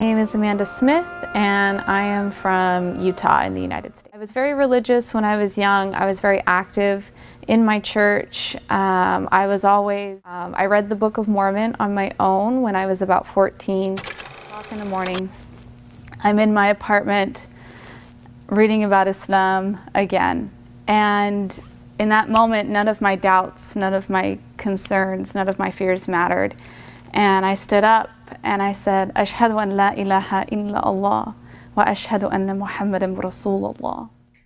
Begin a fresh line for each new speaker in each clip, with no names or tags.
My name is Amanda Smith, and I am from Utah in the United States. I was very religious when I was young. I was very active in my church. I read the Book of Mormon on my own when I was about 14. 2:00 in the morning, I'm in my apartment reading about Islam again. And in that moment, none of my doubts, none of my concerns, none of my fears mattered. And I stood up and I said, Ashhadu an la ilaha illa Allah wa ashhadu anna Muhammadan Rasulullah.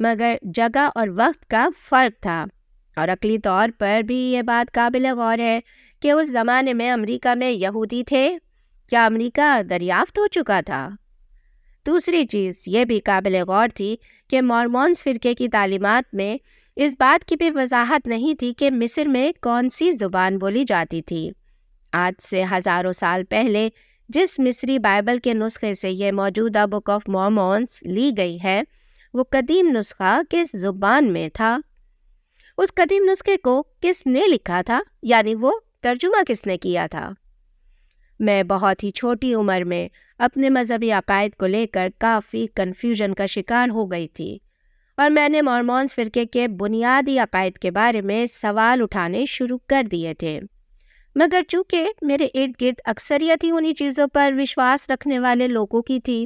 مگر جگہ اور وقت کا فرق تھا، اور عقلی طور پر بھی یہ بات قابل غور ہے کہ اس زمانے میں امریکہ میں یہودی تھے۔ کیا امریکہ دریافت ہو چکا تھا؟ دوسری چیز یہ بھی قابل غور تھی کہ مورمونز فرقے کی تعلیمات میں اس بات کی بھی وضاحت نہیں تھی کہ مصر میں کون سی زبان بولی جاتی تھی۔ آج سے ہزاروں سال پہلے جس مصری بائبل کے نسخے سے یہ موجودہ بک آف مورمونز لی گئی ہے، وہ قدیم نسخہ کس زبان میں تھا؟ اس قدیم نسخے کو کس نے لکھا تھا؟ یعنی وہ ترجمہ کس نے کیا تھا؟ میں بہت ہی چھوٹی عمر میں اپنے مذہبی عقائد کو لے کر کافی کنفیوژن کا شکار ہو گئی تھی، اور میں نے مورمونز فرقے کے بنیادی عقائد کے بارے میں سوال اٹھانے شروع کر دیے تھے، مگر چونکہ میرے ارد گرد اکثریت ہی انہی چیزوں پر وشواس رکھنے والے لوگوں کی تھی،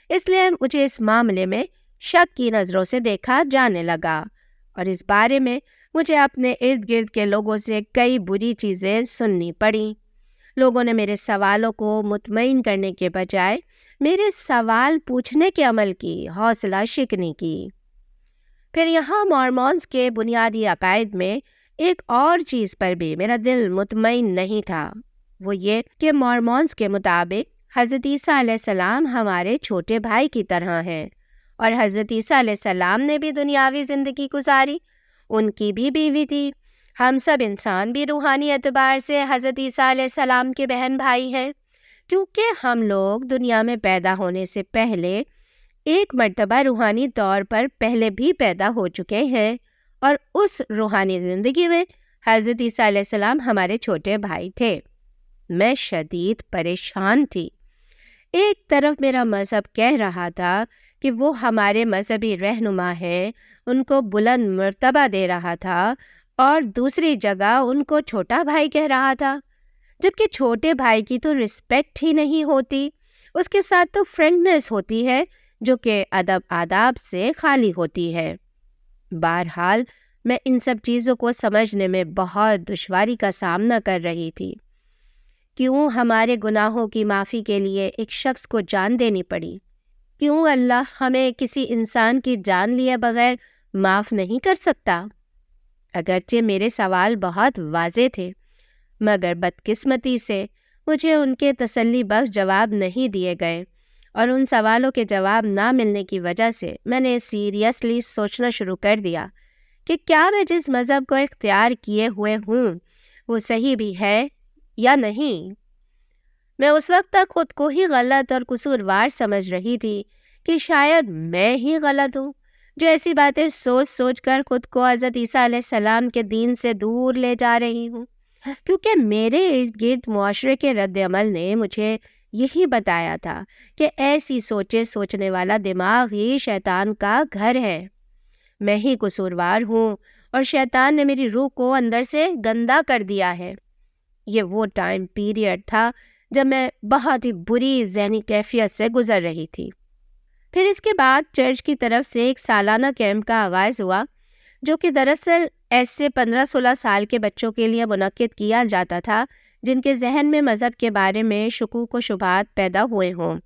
اس لیے مجھے اس معاملے میں شک کی نظروں سے دیکھا جانے لگا، اور اس بارے میں مجھے اپنے ارد گرد کے لوگوں سے کئی بری چیزیں سننی پڑیں۔ لوگوں نے میرے سوالوں کو مطمئن کرنے کے بجائے میرے سوال پوچھنے کے عمل کی حوصلہ شکنی کی۔ پھر یہاں مورمونز کے بنیادی عقائد میں ایک اور چیز پر بھی میرا دل مطمئن نہیں تھا، وہ یہ کہ مورمونز کے مطابق حضرت عیسیٰ علیہ السلام ہمارے چھوٹے بھائی کی طرح ہیں، اور حضرت عیسیٰ علیہ السلام نے بھی دنیاوی زندگی گزاری، ان کی بھی بیوی تھی۔ ہم سب انسان بھی روحانی اعتبار سے حضرت عیسیٰ علیہ السلام کے بہن بھائی ہیں، کیونکہ ہم لوگ دنیا میں پیدا ہونے سے پہلے ایک مرتبہ روحانی طور پر پہلے بھی پیدا ہو چکے ہیں، اور اس روحانی زندگی میں حضرت عیسیٰ علیہ السلام ہمارے چھوٹے بھائی تھے۔ میں شدید پریشان تھی۔ ایک طرف میرا مذہب کہہ رہا تھا کہ وہ ہمارے مذہبی رہنما ہیں، ان کو بلند مرتبہ دے رہا تھا، اور دوسری جگہ ان کو چھوٹا بھائی کہہ رہا تھا، جبکہ چھوٹے بھائی کی تو رسپیکٹ ہی نہیں ہوتی، اس کے ساتھ تو فرینکنس ہوتی ہے جو کہ ادب آداب سے خالی ہوتی ہے۔ بہرحال میں ان سب چیزوں کو سمجھنے میں بہت دشواری کا سامنا کر رہی تھی۔ کیوں ہمارے گناہوں کی معافی کے لیے ایک شخص کو جان دینی پڑی؟ کیوں اللہ ہمیں کسی انسان کی جان لیے بغیر معاف نہیں کر سکتا؟ اگرچہ میرے سوال بہت واضح تھے، مگر بدقسمتی سے مجھے ان کے تسلی بخش جواب نہیں دیے گئے، اور ان سوالوں کے جواب نہ ملنے کی وجہ سے میں نے سیریسلی سوچنا شروع کر دیا کہ کیا میں جس مذہب کو اختیار کیے ہوئے ہوں وہ صحیح بھی ہے یا نہیں۔ میں اس وقت تک خود کو ہی غلط اور قصوروار سمجھ رہی تھی کہ شاید میں ہی غلط ہوں، جو ایسی باتیں سوچ سوچ کر خود کو حضرت عیسیٰ علیہ السلام کے دین سے دور لے جا رہی ہوں، کیونکہ میرے ارد گرد معاشرے کے رد عمل نے مجھے یہی بتایا تھا کہ ایسی سوچیں سوچنے والا دماغ ہی شیطان کا گھر ہے۔ میں ہی قصوروار ہوں، اور شیطان نے میری روح کو اندر سے گندا کر دیا ہے۔ یہ وہ ٹائم پیریڈ تھا جب میں بہت ہی بری ذہنی کیفیت سے گزر رہی تھی۔ پھر اس کے بعد چرچ کی طرف سے ایک سالانہ کیمپ کا آغاز ہوا، جو کہ دراصل ایسے 15-16 سال کے بچوں کے لیے منعقد کیا جاتا تھا جن کے ذہن میں مذہب کے بارے میں شکوک و شبہات پیدا ہوئے ہوں،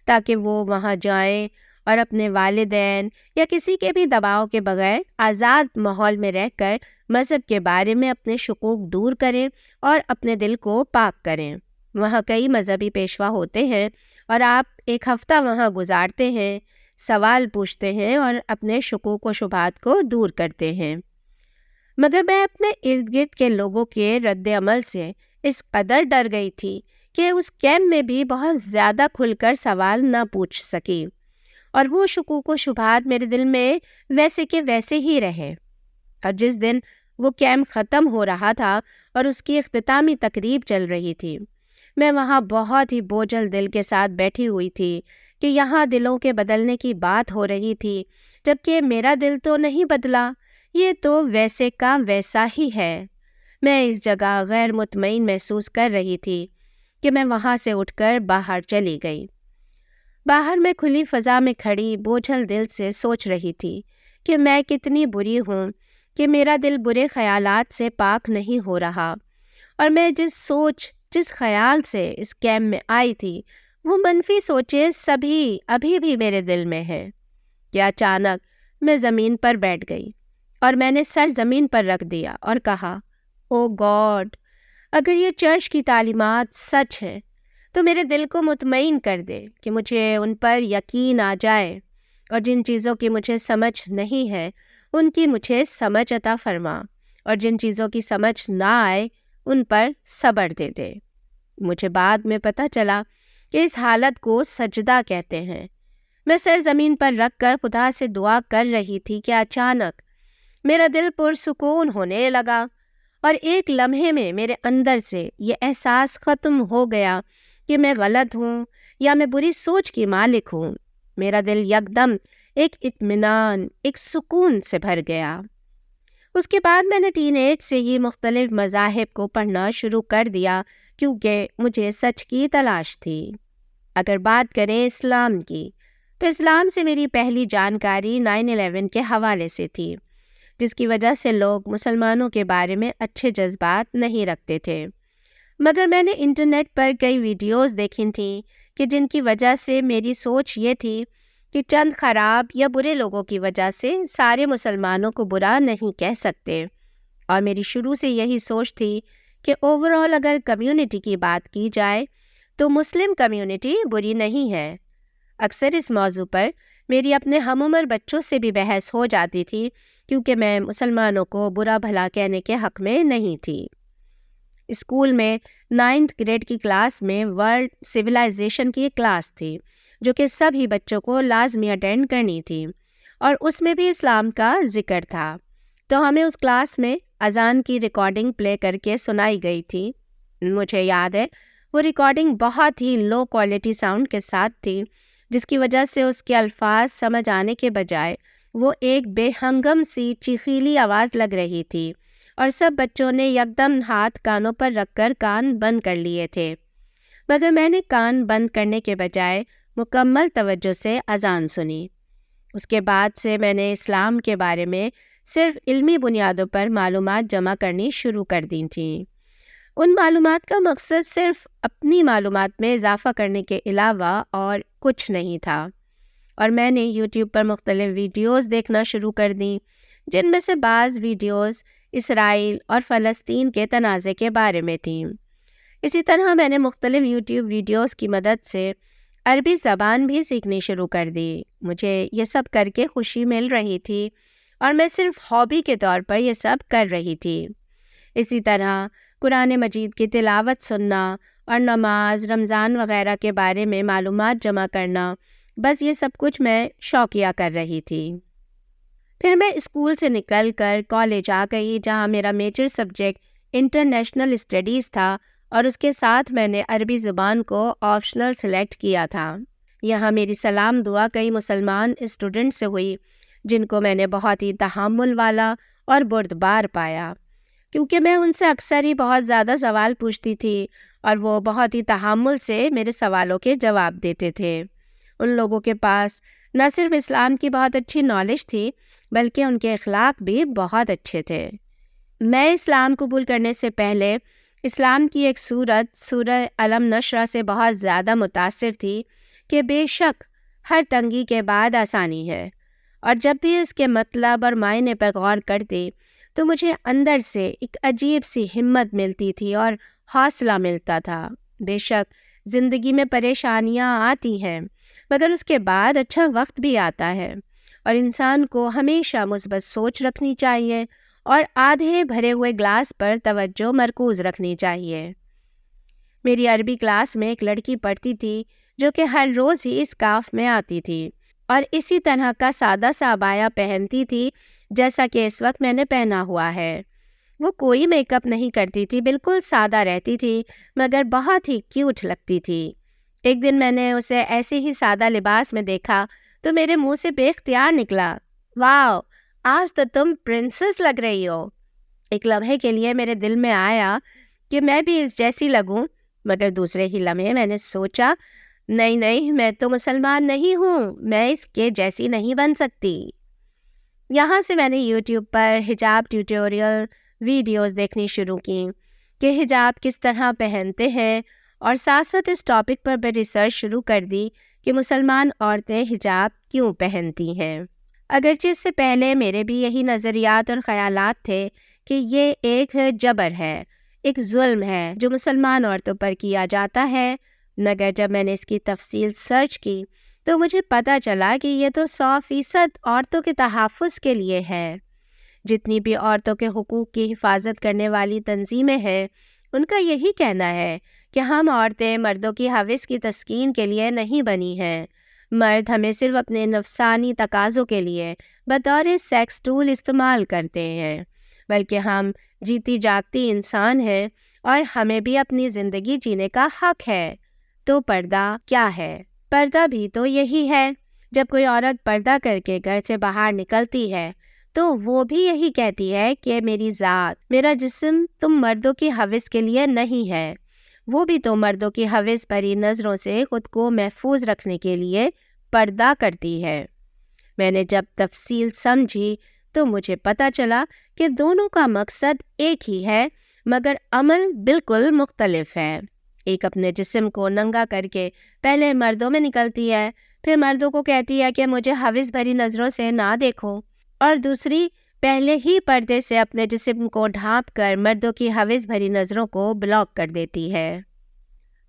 تاکہ وہ وہاں جائیں اور اپنے والدین یا کسی کے بھی دباؤ کے بغیر آزاد ماحول میں رہ کر مذہب کے بارے میں اپنے شکوک دور کریں اور اپنے دل کو پاک کریں۔ وہاں کئی مذہبی پیشوا ہوتے ہیں، اور آپ ایک ہفتہ وہاں گزارتے ہیں، سوال پوچھتے ہیں اور اپنے شکوک و شبہات کو دور کرتے ہیں۔ مگر میں اپنے ارد گرد کے لوگوں کے رد عمل سے اس قدر ڈر گئی تھی کہ اس کیمپ میں بھی بہت زیادہ کھل کر سوال نہ پوچھ سکی، اور وہ شکوک و شبہات میرے دل میں ویسے کے ویسے ہی رہے۔ اور جس دن وہ کیمپ ختم ہو رہا تھا اور اس کی اختتامی تقریب چل رہی تھی، میں وہاں بہت ہی بوجھل دل کے ساتھ بیٹھی ہوئی تھی کہ یہاں دلوں کے بدلنے کی بات ہو رہی تھی، جبکہ میرا دل تو نہیں بدلا، یہ تو ویسے کا ویسا ہی ہے۔ میں اس جگہ غیر مطمئن محسوس کر رہی تھی کہ میں وہاں سے اٹھ کر باہر چلی گئی۔ باہر میں کھلی فضا میں کھڑی بوجھل دل سے سوچ رہی تھی کہ میں کتنی بری ہوں کہ میرا دل برے خیالات سے پاک نہیں ہو رہا، اور میں جس خیال سے اس کیمپ میں آئی تھی وہ منفی سوچیں سبھی ابھی بھی میرے دل میں ہیں۔ کہ اچانک میں زمین پر بیٹھ گئی اور میں نے سر زمین پر رکھ دیا اور کہا، او گاڈ، اگر یہ چرچ کی تعلیمات سچ ہیں تو میرے دل کو مطمئن کر دے کہ مجھے ان پر یقین آ جائے، اور جن چیزوں کی مجھے سمجھ نہیں ہے ان کی مجھے سمجھ عطا فرما، اور جن چیزوں کی سمجھ نہ آئے ان پر صبر دے دے۔ مجھے بعد میں پتہ چلا کہ اس حالت کو سجدہ کہتے ہیں۔ میں سر زمین پر رکھ کر خدا سے دعا کر رہی تھی کہ اچانک میرا دل پرسکون ہونے لگا، اور ایک لمحے میں میرے اندر سے یہ احساس ختم ہو گیا کہ میں غلط ہوں یا میں بری سوچ کی مالک ہوں۔ میرا دل یکدم ایک اطمینان، ایک سکون سے بھر گیا۔ اس کے بعد میں نے ٹین ایج سے ہی مختلف مذاہب کو پڑھنا شروع کر دیا کیونکہ مجھے سچ کی تلاش تھی۔ اگر بات کریں اسلام کی تو اسلام سے میری پہلی جانکاری 9/11 کے حوالے سے تھی، جس کی وجہ سے لوگ مسلمانوں کے بارے میں اچھے جذبات نہیں رکھتے تھے۔ مگر میں نے انٹرنیٹ پر کئی ویڈیوز دیکھی تھیں کہ جن کی وجہ سے میری سوچ یہ تھی کہ چند خراب یا برے لوگوں کی وجہ سے سارے مسلمانوں کو برا نہیں کہہ سکتے، اور میری شروع سے یہی سوچ تھی کہ اوورآل اگر کمیونٹی کی بات کی جائے تو مسلم کمیونٹی بری نہیں ہے۔ اکثر اس موضوع پر میری اپنے ہم عمر بچوں سے بھی بحث ہو جاتی تھی کیونکہ میں مسلمانوں کو برا بھلا کہنے کے حق میں نہیں تھی۔ اسکول میں 9th گریڈ کی کلاس میں ورلڈ سویلائزیشن کی ایک کلاس تھی جو کہ سبھی بچوں کو لازمی اٹینڈ کرنی تھی، اور اس میں بھی اسلام کا ذکر تھا۔ تو ہمیں اس کلاس میں اذان کی ریکارڈنگ پلے کر کے سنائی گئی تھی۔ مجھے یاد ہے وہ ریکارڈنگ بہت ہی لو کوالٹی ساؤنڈ کے ساتھ تھی، جس کی وجہ سے اس کے الفاظ سمجھ آنے کے بجائے وہ ایک بے ہنگم سی چیخیلی آواز لگ رہی تھی، اور سب بچوں نے یکدم ہاتھ کانوں پر رکھ کر کان بند کر لیے تھے۔ مگر میں نے کان بند کرنے کے بجائے مکمل توجہ سے اذان سنی۔ اس کے بعد سے میں نے اسلام کے بارے میں صرف علمی بنیادوں پر معلومات جمع کرنی شروع کر دی تھیں۔ ان معلومات کا مقصد صرف اپنی معلومات میں اضافہ کرنے کے علاوہ اور کچھ نہیں تھا، اور میں نے یوٹیوب پر مختلف ویڈیوز دیکھنا شروع کر دیں، جن میں سے بعض ویڈیوز اسرائیل اور فلسطین کے تنازع کے بارے میں تھیں۔ اسی طرح میں نے مختلف یوٹیوب ویڈیوز کی مدد سے عربی زبان بھی سیکھنی شروع کر دی۔ مجھے یہ سب کر کے خوشی مل رہی تھی، اور میں صرف ہابی کے طور پر یہ سب کر رہی تھی۔ اسی طرح قرآن مجید کی تلاوت سننا اور نماز، رمضان وغیرہ کے بارے میں معلومات جمع کرنا، بس یہ سب کچھ میں شوقیہ کر رہی تھی۔ پھر میں اسکول سے نکل کر کالج آ گئی، جہاں میرا میجر سبجیکٹ انٹرنیشنل اسٹڈیز تھا، اور اس کے ساتھ میں نے عربی زبان کو آپشنل سلیکٹ کیا تھا۔ یہاں میری سلام دعا کئی مسلمان اسٹوڈنٹ سے ہوئی جن کو میں نے بہت ہی تحمل والا اور بردبار پایا، کیونکہ میں ان سے اکثر ہی بہت زیادہ سوال پوچھتی تھی اور وہ بہت ہی تحمل سے میرے سوالوں کے جواب دیتے تھے۔ ان لوگوں کے پاس نہ صرف اسلام کی بہت اچھی نالج تھی بلکہ ان کے اخلاق بھی بہت اچھے تھے۔ میں اسلام قبول کرنے سے پہلے اسلام کی ایک سورت سورہ علم نشرہ سے بہت زیادہ متاثر تھی کہ بے شک ہر تنگی کے بعد آسانی ہے، اور جب بھی اس کے مطلب اور معنی پر غور کرتی تو مجھے اندر سے ایک عجیب سی ہمت ملتی تھی اور حوصلہ ملتا تھا۔ بے شک زندگی میں پریشانیاں آتی ہیں، مگر اس کے بعد اچھا وقت بھی آتا ہے، اور انسان کو ہمیشہ مثبت سوچ رکھنی چاہیے اور آدھے بھرے ہوئے گلاس پر توجہ مرکوز رکھنی چاہیے۔ میری عربی کلاس میں ایک لڑکی پڑھتی تھی جو کہ ہر روز ہی اسکارف میں آتی تھی اور اسی طرح کا سادہ سا عبایا پہنتی تھی جیسا کہ اس وقت میں نے پہنا ہوا ہے۔ وہ کوئی میک اپ نہیں کرتی تھی، بالکل سادہ رہتی تھی، مگر بہت ہی کیوٹ لگتی تھی۔ ایک دن میں نے اسے ایسے ہی سادہ لباس میں دیکھا تو میرے منہ سے بے اختیار نکلا، واو، آج تو تم پرنسس لگ رہی ہو۔ ایک لمحے کے لیے میرے دل میں آیا کہ میں بھی اس جیسی لگوں، مگر دوسرے ہی لمحے میں نے سوچا نہیں، میں تو مسلمان نہیں ہوں، میں اس کے جیسی نہیں بن سکتی۔ یہاں سے میں نے یوٹیوب پر حجاب ٹیوٹوریل ویڈیوز دیکھنی شروع کی کہ حجاب کس طرح پہنتے ہیں، اور ساتھ ساتھ اس ٹاپک پر بھی ریسرچ شروع کر دی کہ مسلمان عورتیں حجاب کیوں پہنتی ہیں۔ اگرچہ اس سے پہلے میرے بھی یہی نظریات اور خیالات تھے کہ یہ ایک جبر ہے، ایک ظلم ہے جو مسلمان عورتوں پر کیا جاتا ہے، مگر جب میں نے اس کی تفصیل سرچ کی تو مجھے پتہ چلا کہ یہ تو 100% عورتوں کے تحفظ کے لیے ہے۔ جتنی بھی عورتوں کے حقوق کی حفاظت کرنے والی تنظیمیں ہیں، ان کا یہی کہنا ہے کہ ہم عورتیں مردوں کی ہوس کی تسکین کے لیے نہیں بنی ہیں۔ مرد ہمیں صرف اپنے نفسانی تقاضوں کے لیے بطور سیکس ٹول استعمال کرتے ہیں، بلکہ ہم جیتی جاگتی انسان ہیں اور ہمیں بھی اپنی زندگی جینے کا حق ہے۔ تو پردہ کیا ہے؟ پردہ بھی تو یہی ہے۔ جب کوئی عورت پردہ کر کے گھر سے باہر نکلتی ہے تو وہ بھی یہی کہتی ہے کہ میری ذات، میرا جسم تم مردوں کی ہوس کے لیے نہیں ہے۔ وہ بھی تو مردوں کی ہوس بھری نظروں سے خود کو محفوظ رکھنے کے لیے پردہ کرتی ہے۔ میں نے جب تفصیل سمجھی تو مجھے پتہ چلا کہ دونوں کا مقصد ایک ہی ہے، مگر عمل بالکل مختلف ہے۔ ایک اپنے جسم کو ننگا کر کے پہلے مردوں میں نکلتی ہے، پھر مردوں کو کہتی ہے کہ مجھے ہوس بھری نظروں سے نہ دیکھو، اور دوسری پہلے ہی پردے سے اپنے جسم کو ڈھانپ کر مردوں کی ہوس بھری نظروں کو بلاک کر دیتی ہے۔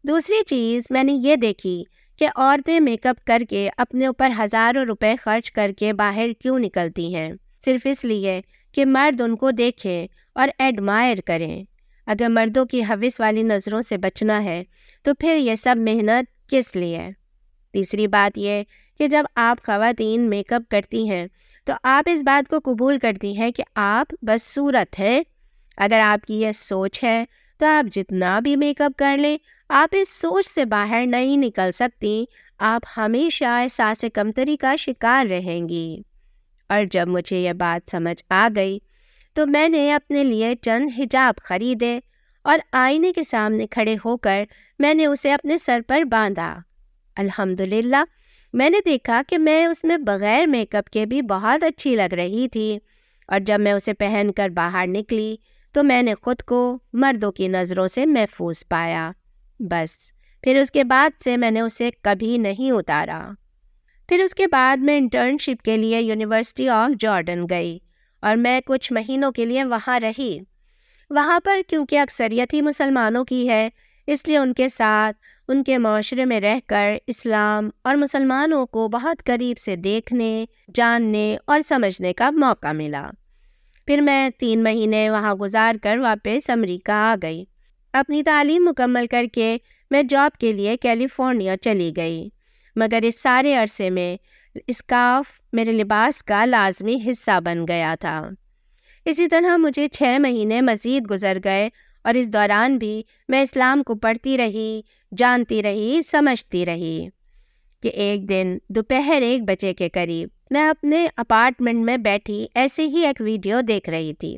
دوسری چیز میں نے یہ دیکھی کہ عورتیں میک اپ کر کے اپنے اوپر ہزاروں روپے خرچ کر کے باہر کیوں نکلتی ہیں؟ صرف اس لیے کہ مرد ان کو دیکھیں اور ایڈمائر کریں۔ اگر مردوں کی ہوس والی نظروں سے بچنا ہے تو پھر یہ سب محنت کس لیے؟ تیسری بات یہ کہ جب آپ خواتین میک اپ کرتی ہیں تو آپ اس بات کو قبول کرتی ہیں کہ آپ بس صورت ہیں۔ اگر آپ کی یہ سوچ ہے تو آپ جتنا بھی میک اپ کر لیں، آپ اس سوچ سے باہر نہیں نکل سکتی۔ آپ ہمیشہ احساس کمتری کا شکار رہیں گی۔ اور جب مجھے یہ بات سمجھ آ گئی تو میں نے اپنے لیے چند حجاب خریدے اور آئینے کے سامنے کھڑے ہو کر میں نے اسے اپنے سر پر باندھا۔ الحمدللہ میں نے دیکھا کہ میں اس میں بغیر میک اپ کے بھی بہت اچھی لگ رہی تھی، اور جب میں اسے پہن کر باہر نکلی تو میں نے خود کو مردوں کی نظروں سے محفوظ پایا۔ بس پھر اس کے بعد سے میں نے اسے کبھی نہیں اتارا۔ پھر اس کے بعد میں انٹرنشپ کے لیے یونیورسٹی آف جارڈن گئی اور میں کچھ مہینوں کے لیے وہاں رہی۔ وہاں پر کیونکہ اکثریت ہی مسلمانوں کی ہے، اس لیے ان کے ساتھ، ان کے معاشرے میں رہ کر اسلام اور مسلمانوں کو بہت قریب سے دیکھنے، جاننے اور سمجھنے کا موقع ملا۔ پھر میں 3 مہینے وہاں گزار کر واپس امریکہ آ گئی۔ اپنی تعلیم مکمل کر کے میں جاب کے لیے کیلیفورنیا چلی گئی، مگر اس سارے عرصے میں اسکارف میرے لباس کا لازمی حصہ بن گیا تھا۔ اسی طرح مجھے 6 مہینے مزید گزر گئے، اور اس دوران بھی میں اسلام کو پڑھتی رہی، جانتی رہی، سمجھتی رہی کہ ایک دن دوپہر 1 بجے کے قریب میں اپنے اپارٹمنٹ میں بیٹھی ایسے ہی ایک ویڈیو دیکھ رہی تھی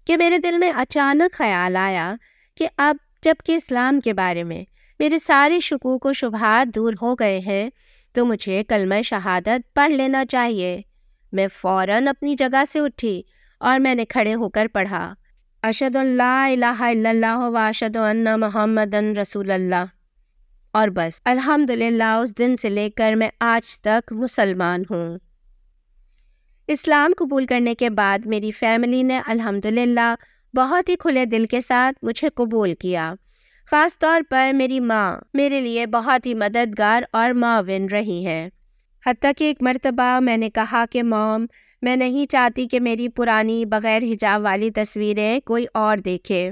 کہ میرے دل میں اچانک خیال آیا کہ اب جب کہ اسلام کے بارے میں میرے سارے شکوک و شبہات دور ہو گئے ہیں تو مجھے کلمہ شہادت پڑھ لینا چاہیے۔ میں فوراً اپنی جگہ سے اٹھی اور میں نے کھڑے ہو کر پڑھا، اشہد ان لا الہ الا اللہ و اشہد ان محمدن رسول اللہ۔ اور بس الحمدللہ اس دن سے لے کر میں آج تک مسلمان ہوں۔ اسلام قبول کرنے کے بعد میری فیملی نے الحمدللہ بہت ہی کھلے دل کے ساتھ مجھے قبول کیا۔ خاص طور پر میری ماں میرے لیے بہت ہی مددگار اور معاون رہی ہے۔ حتیٰ کہ ایک مرتبہ میں نے کہا کہ مام، میں نہیں چاہتی کہ میری پرانی بغیر حجاب والی تصویریں کوئی اور دیکھے،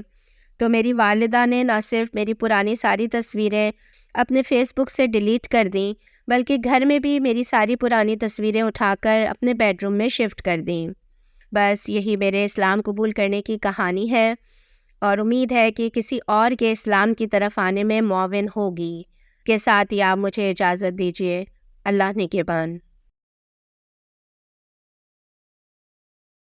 تو میری والدہ نے نہ صرف میری پرانی ساری تصویریں اپنے فیس بک سے ڈیلیٹ کر دیں، بلکہ گھر میں بھی میری ساری پرانی تصویریں اٹھا کر اپنے بیڈ روم میں شفٹ کر دیں۔ بس یہی میرے اسلام قبول کرنے کی کہانی ہے، اور امید ہے کہ کسی اور کے اسلام کی طرف آنے میں معاون ہوگی۔ کے ساتھ ہی آپ مجھے اجازت دیجیے۔ اللہ نگہبان۔